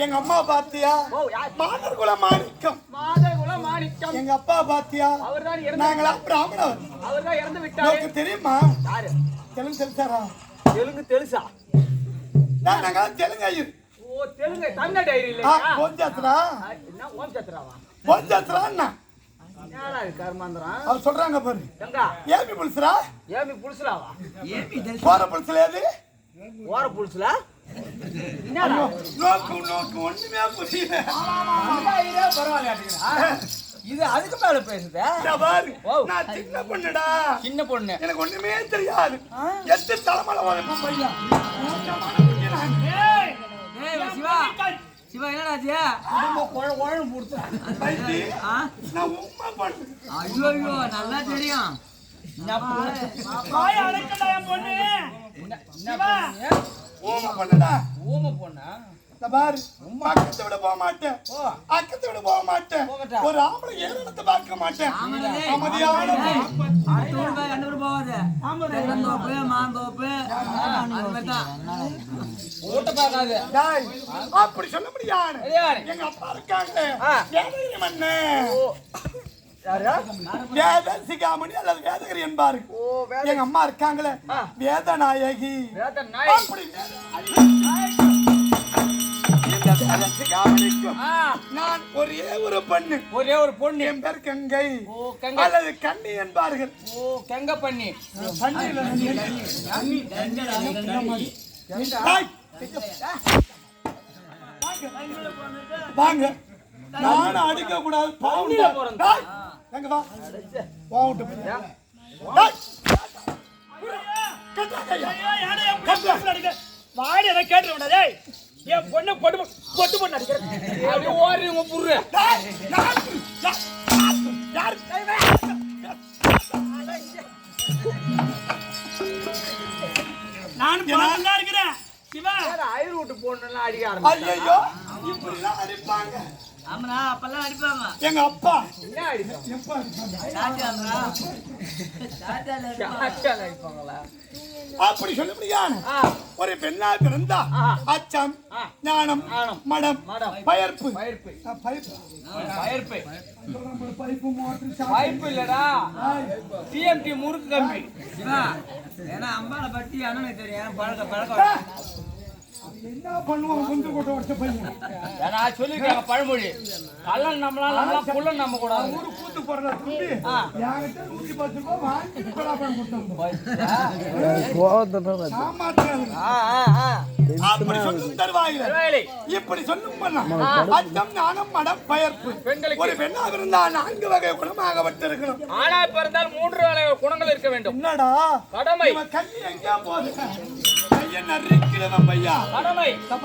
எங்க அம்மா பாத்தியா மாதர் குல மாணிக்கம். எங்க அப்பா பாத்தியா நாங்களா பிராமணர். அவர்தான் இறந்து விட்டாரு. தெரியுமா? தெலுங்கு தெரிசாரா? தெலுங்கு தெரிசா? நாங்க தெலுங்கு ஐயர். ஓ தெலுங்கு தமிழ் டைரி இல்லையா? போஞ்சாத்ரா. என்ன ஓம்சத்ராவா? போஞ்சாத்ரா அண்ணா. யாரா கர்மாந்திரா? அவர் சொல்றாங்க பாரு. எங்க? ஏபி புல்ஸ்ரா? ஏபி புல்ஸ்ராவா? ஏபி போற புல்ஸ்ல ஏது? போற புல்ஸ்லா? என்னடா? நோக்கு ஒண்ணுமே புரியல. ஐயா பரவாயில்லை. இது அதுக்கு மேல பேசுதே. நான் சின்ன பொண்ணுடா. சின்ன பொண்ணு. எனக்கு ஒண்ணுமே தெரியாது. எட்டு தலைமலை வளர்ப்ப பையா. சிவா சிவா என்னடாச்சியா? குழம்பு கொடுத்து நான் உண்மை பண்ணு. ஐயோ ஐயோ நல்லா தெரியும். ஊமை பண்ணுடா. ஊமை பொண்ணா? பாரு அக்கத்தை விட போக மாட்டேன். அக்கத்தை விட போக மாட்டேன். ஒரு ஆம்பளை ஏறனத்தை பார்க்க மாட்டேன். அப்படி சொல்ல முடியாது. எங்க அப்பா இருக்காங்க வேதசிகாமணி அல்லது வேதகிரி என்பாரு. எங்க அம்மா இருக்காங்களே வேதநாயகி. நான் ஒரே ஒரு பொண்ணு. என் பேர் கங்கை அல்லது கண்ணி என்பார்கள். ஓ கங்க பண்ணி. வாங்க நானும் அடிக்க கூடாது. வாடி அதை கேட்டு என் பொண்ணு பொட்டு பொண்ணு அடிக்கிறேன். ஓடி உங்க புரு நான் நல்லா இருக்கிறேன். சிவா ஐயர் வீட்டு பொண்ணெல்லாம் அடிக்க ஆரம்பிச்சாங்க. அடிப்பாங்க. ஆமாடா அப்பெல்லாம் அடிப்பாங்க. எங்க அப்பா என்ன அடிப்பாங்க? அடிப்பாங்களா? அப்படி சொல்ல முடியாது. ஒரு பெண்ணா பிறந்தா அச்சம் ஞானம் மடம் பயர்ப்பு. பைப்பு இல்லடா டிஎம்டி முறுக்கு கம்பி. ஏன்னா அம்பால பட்டி அண்ணனுக்கு தெரியும். பழக்கம் என்ன பண்ணுவோம்? குண்டு போட்டு வச்ச பையன் நான் சொல்லிருக்கேன் பழமொழி. கள்ளன் நம்மளால நல்லா புள்ளன் நம்ம கூட ஊரு கூத்து போறதா தம்பி. யார்கிட்ட 110 ரூபாய் வாங்கி பலாப்பழம் கொடுத்தாங்க. அப்படி சொல்லும் தருவாயில இப்படி சொல்லும் பண்ணா அச்சம் ஞானம் மடம் பயர்ப்பு. ஒரு பெண்ணாக இருந்தால் 4 வகை குணமாக இருக்கணும். ஆனா பிறந்தால் 3 வகை குணங்கள் இருக்க வேண்டும். என்னடா கடமை? கண்ணி எங்க போகுது? கையை நறுக்கிறவன் பையா.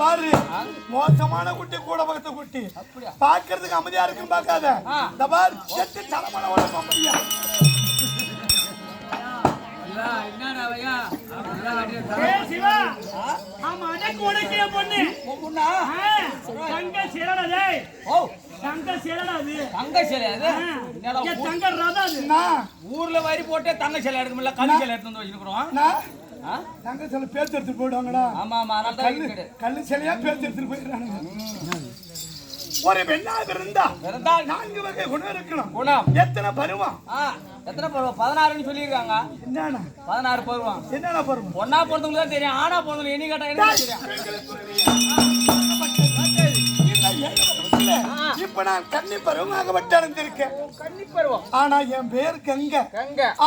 பாரு மோசமான குட்டி கூட பக்கத்து குட்டி பாக்குறதுக்கு அமைதியா இருக்குன்னு பாக்காத. பாரு எட்டு தலைமலை வளர்ப்ப பையா. ஊர்ல வரி போட்டே தங்க சிலை எடுக்க முடியல. கல்லு சிலை எடுத்து வந்து வச்சிருக்கிறோம். தங்க சிலை பேச்சு எடுத்துட்டு போயிடுவாங்களா? ஆமா ஆமா கல்லு சிலையா பேச்சு எடுத்துட்டு போயிடுறாங்க. ஒரு பெண்ணாக இருந்தா 4 வகை குணம் இருக்கணும். குணம் எத்தனை பருவம்? எத்தனை பருவம்? 16ன்னு சொல்லியிருக்காங்க. என்னன்னா 16 பருவம். என்னன்னா பருவம்? ஒன்னா பொறுத்தவங்களுக்கு தான் தெரியும். ஆனா பொறுத்தவங்க எண்ணி கேட்டா என்ன தெரியும்? இப்ப நான் கன்னி பருவமாக வட்டடைந்திருக்கேன். கன்னி பருவம். ஆனா என் பேர் கங்க.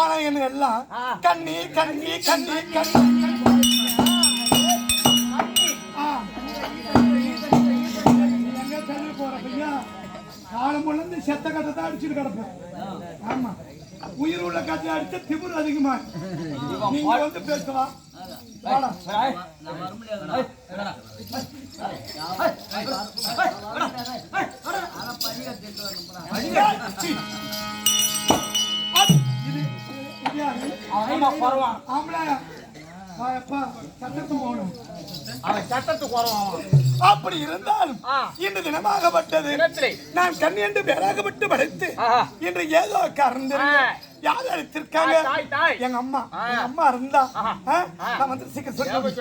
ஆனா என்ன எல்லாம் கண்ணி கண்ணி கண்ணி கண்ணி. காலம் முழந்து செத்த கட்டத்தை அடிச்சுட்டு கிடப்பேன். ஆமா உயிர் உள்ள கட்டை அடிச்ச திமிரு அதிகமா. நீங்க வந்து பேசவா? சட்டத்துக்கு வரும். அப்படி இருந்தாலும் இன்று தினமாகப்பட்டது நான் கண் என்று பேராகப்பட்டு படைத்து இன்று ஏதோ கறந்து யார் அழைத்திருக்காங்க எங்க அம்மா இருந்தா நான் வந்து சீக்கிரம் சொல்றேன்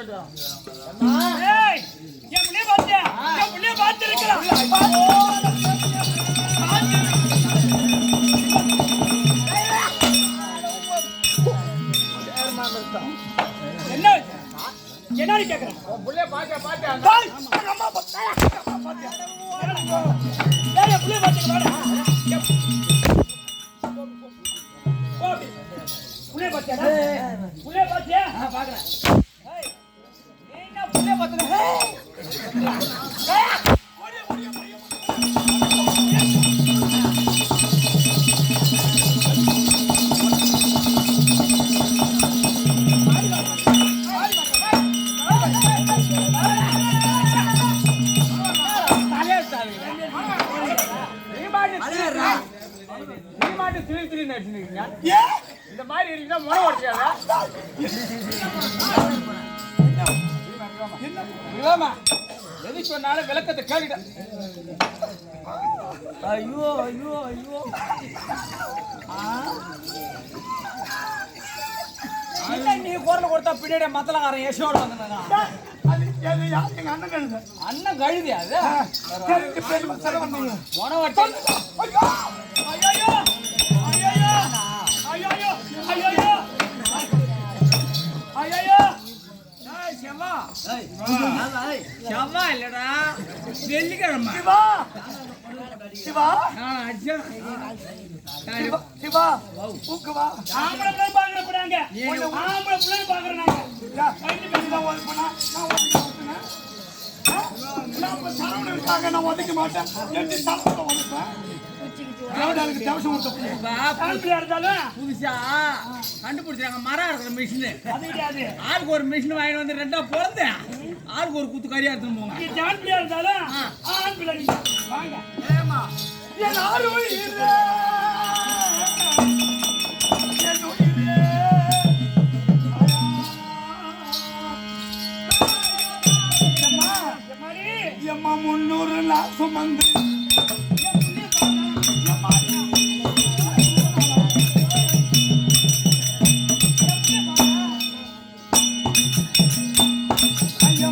என்ன கேக்குறேன் புள்ளைய பாக்க அம்மா பாத்தியா புள்ளைய பாத்துக்க புள்ளைய பாத்தியா புள்ளைய பாத்தியா பாக்குறேன் என்ன புள்ளைய பாத்துக்க இந்த மாதிரி இருந்தா மனம் உடைச்சாதா எது சொன்னாலும் விளக்கத்தை கேட்டுட்டேன் ஐயோ ஐயோ ஐயோ நீ குரல் கொடுத்தா பின்னாடி மத்தலகாரன் யசோட வந்தாங்க எங்க அண்ணன் கழுத அண்ணன் கழுதி அது மொனவட்டி செவ்வா இல்லடா வெள்ளிக்கிழமை சிவா சிவா ஊக்குவா ஆம்பளை பிள்ளை பாக்குறாங்க ஆம்பளை பிள்ளை பாக்குறாங்க நான் ஒதுக்க மாட்டேன் புதுசா கண்டுபிடிச்சாங்க மரம் இருக்கிற மிஷின் ஆளுக்கு ஒரு மிஷின் வாங்கிட்டு வந்து ரெண்டா பிறந்து ஆளுக்கு ஒரு குத்து கறியா எடுத்துன்னு போங்க ஜான் பிள்ளையா இருந்தாலும் ஆண் பிள்ளை வாங்க ஏமா எம்மா 300 நான் சுமந்து ஐயா